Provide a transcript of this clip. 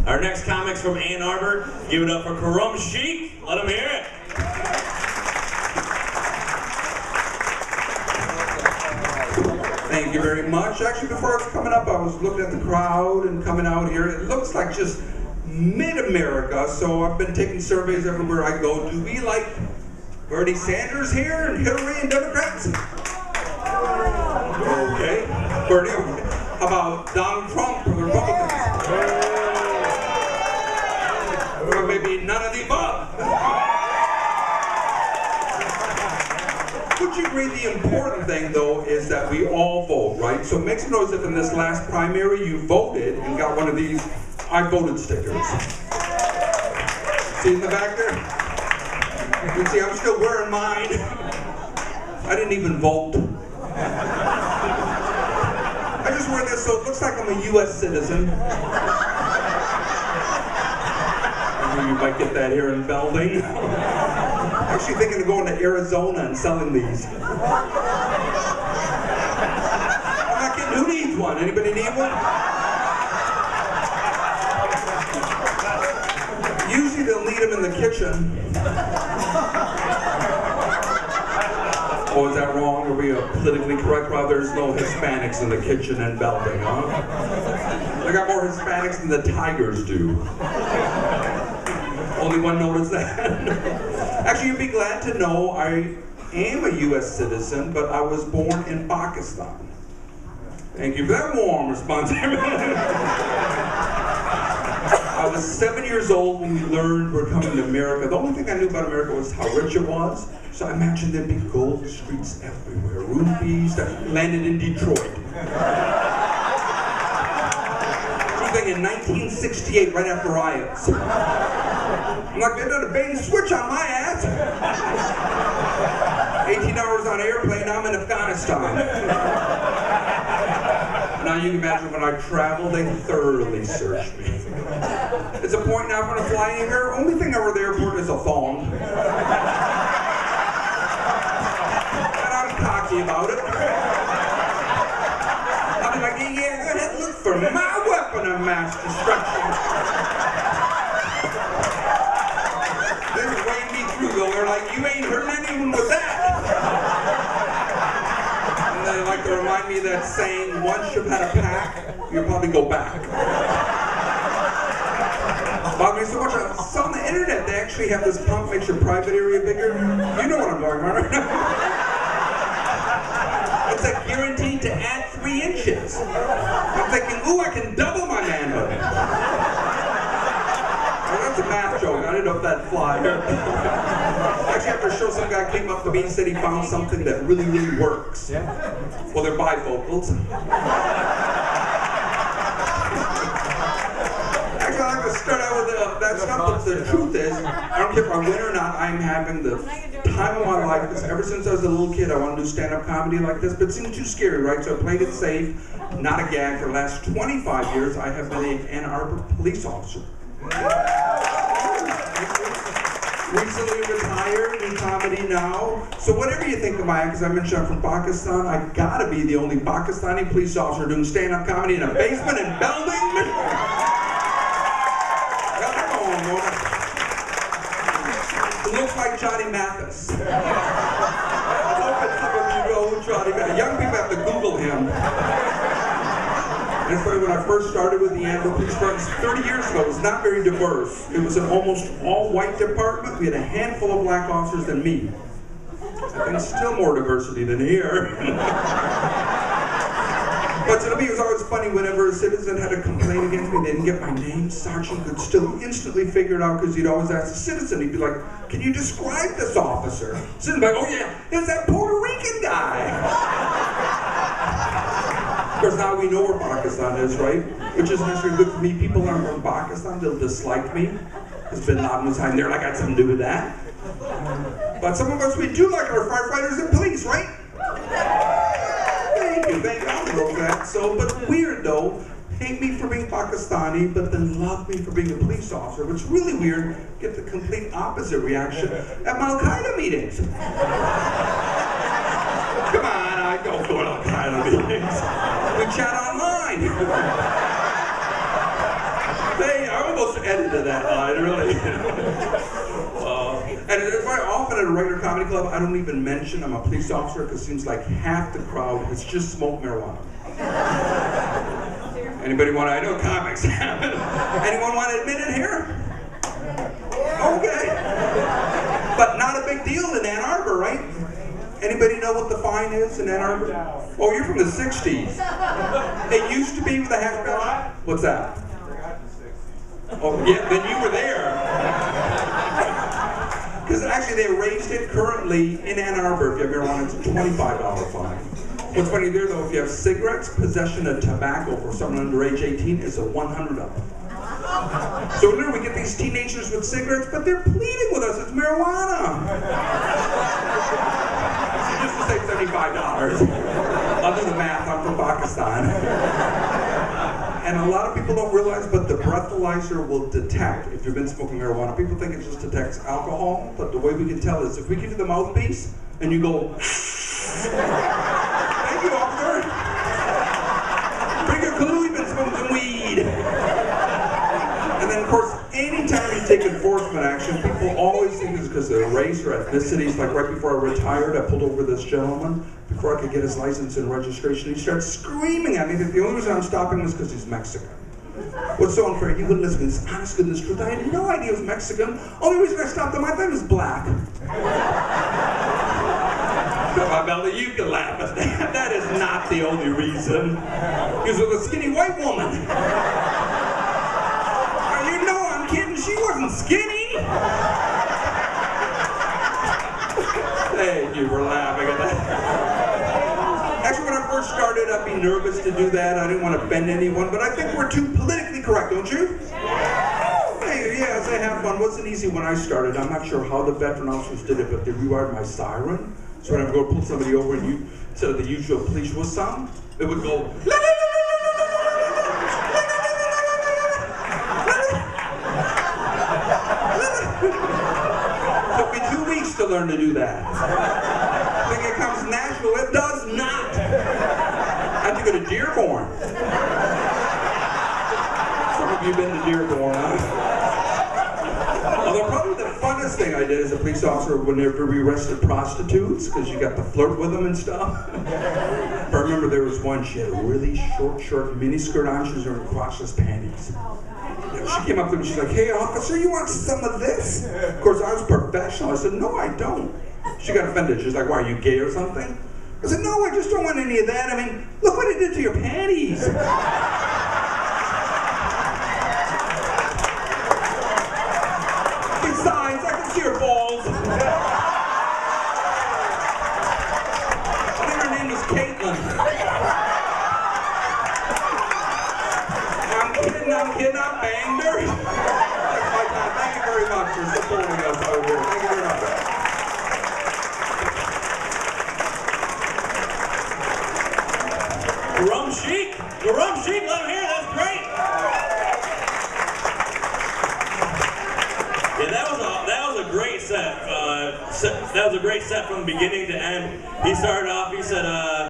Our next comic's from Ann Arbor. Give it up for Khurum Sheikh. Let him hear it. Thank you very much. Actually, before I was coming up, I was looking at the crowd and coming out here. It looks like just mid-America, so I've been taking surveys everywhere I go. Do we like Bernie Sanders here and Hillary and Democrats? Okay. Bernie, how about Donald Trump or the Republicans? Or maybe none of the above? Would you agree the important thing, though, is that we all vote, right? So make some noise if in this last primary you voted and got one of these I voted stickers. See in the back there? You can see I'm still wearing mine. I didn't even vote. I just wear this so it looks like I'm a U.S. citizen. You might get that here in Belding. Actually thinking of going to Arizona and selling these. I'm not kidding. Who needs one? Anybody need one? Usually they'll need them in the kitchen. Oh, is that wrong? Are we politically correct? Well, there's no Hispanics in the kitchen in Belding, huh? They got more Hispanics than the Tigers do. Only one noticed that. Actually, you'd be glad to know I am a U.S. citizen, but I was born in Pakistan. Thank you for that warm response. I was 7 years old when we learned we're coming to America. The only thing I knew about America was how rich it was. So I imagined there'd be gold streets everywhere, rubies that landed in Detroit. In 1968, right after riots. I'm like, they done a bait and switch on my ass. 18 hours on an airplane, I'm in Afghanistan. Now you can imagine when I travel, they thoroughly search me. It's a point now when I fly anywhere, only thing over the airport is a thong. And I'm cocky about it. I'll be like, yeah, go ahead, look for my weapon of mass destruction. They weigh me through though, they're like, you ain't hurting anyone with that. And they like to remind me that saying, once you've had a pack, you'll probably go back. Bothered me so much, I saw on the internet, they actually have this pump makes your private area bigger. You know what I'm talking about, right? It's like guaranteed to add 3 inches. I'm thinking, ooh, I can double my manhood. Well, that's a math joke. I didn't know if that'd fly. Actually, after a show, some guy came up to me and said he found something that really, really works. Well, they're bifocals. Actually, I like to start out with that's not what the truth is. I don't care if I win or not, I'm having the time of my life. Because ever since I was a little kid, I wanted to do stand-up comedy like this, but it seemed too scary, right? So I played it safe, not a gag. For the last 25 years, I have been an Ann Arbor police officer. Recently retired in comedy now. So whatever you think of my act, because I mentioned I'm from Pakistan, I gotta be the only Pakistani police officer doing stand-up comedy in a basement in Belding, Michigan. It looks like Johnny Mathis. I hope that some of you know who Johnny Mathis. Young people have to Google him. And it's funny, when I first started with the Ann Arbor Police Department 30 years ago, it was not very diverse. It was an almost all-white department. We had a handful of black officers than me. I think still more diversity than here. But to me, it was always funny whenever a citizen had a complaint against me, they didn't get my name, Sergeant could still instantly figure it out because he'd always ask the citizen, he'd be like, can you describe this officer? Citizen's like, oh yeah, it's that Puerto Rican guy. Of course, now we know where Pakistan is, right? Which isn't necessarily good for me. People aren't from Pakistan, they'll dislike me. Because Bin Laden was hiding there, like I had something to do with that. But some of us, we do like our firefighters and police, right? Thank you, I wrote that. So, but weird though, hate me for being Pakistani, but then love me for being a police officer, which is really weird, get the complete opposite reaction at my Al-Qaeda meetings. Come on, I don't go to Al-Qaeda meetings. We chat online. I edit to that line, really. And it's very often at a regular comedy club, I don't even mention I'm a police officer because it seems like half the crowd has just smoked marijuana. Anybody want to? I know comics have it. Anyone want to admit it here? Okay. But not a big deal in Ann Arbor, right? Anybody know what the fine is in Ann Arbor? Oh, you're from the 60s. It used to be with a hash bill. What's that? Oh, yeah, then you were there. Because actually they raised it currently in Ann Arbor. If you have marijuana, it's a $25 fine. What's funny there though, if you have cigarettes, possession of tobacco for someone under age 18 is a $100 fine. So literally we get these teenagers with cigarettes, but they're pleading with us, it's marijuana. Just to save $75. I'll do the math, I'm from Pakistan. And a lot of people don't realize, but the breathalyzer will detect if you've been smoking marijuana. People think it just detects alcohol, but the way we can tell is if we give you the mouthpiece and you go, thank you, officer. Bring a clue, you've been smoking some weed. And then, of course, anytime you take enforcement action, people always think it's because of race or ethnicities. Like right before I retired, I pulled over this gentleman before I could get his license and registration. He started screaming at me that the only reason I'm stopping him is because he's Mexican. What's so unfair? He wouldn't listen to this honest goodness truth. I had no idea he was Mexican. Only reason I stopped him, I thought he was black. My belly, you can laugh at that. That is not the only reason. He was with a skinny white woman. You know I'm kidding, she wasn't skinny. Thank you for laughing at that. Actually, when I first started, I'd be nervous to do that. I didn't want to offend anyone, but I think we're too politically correct, don't you? Hey, yes, I have fun. Wasn't easy when I started. I'm not sure how the veteran officers did it, but they rewired my siren. So when I would go pull somebody over and you, instead of the usual police whistle sound, it would go, la, la, la, took me 2 weeks to learn to do that. I think it comes natural. It does not. I have to go to Dearborn. Some of you been to Dearborn, huh? Although probably the funnest thing I did as a police officer whenever we arrested prostitutes, because you got to flirt with them and stuff. But I remember there was one, she had a really short miniskirt on, she was wearing crotchless panties. She came up to me, she's like, hey officer, you want some of this? Of course, I was professional. I said, no, I don't. She got offended. She's like, why, are you gay or something? I said, no, I just don't want any of that. I mean, look what it did to your panties. Besides, I can see her balls. I think her name was Caitlin. I'm kidding, I banged her. That's my time. Thank you very much for supporting us over here. Thank you very much. Khurum Sheikh, let him hear, that's great. Yeah, that was a great set. That was a great set from beginning to end. He started off, he said,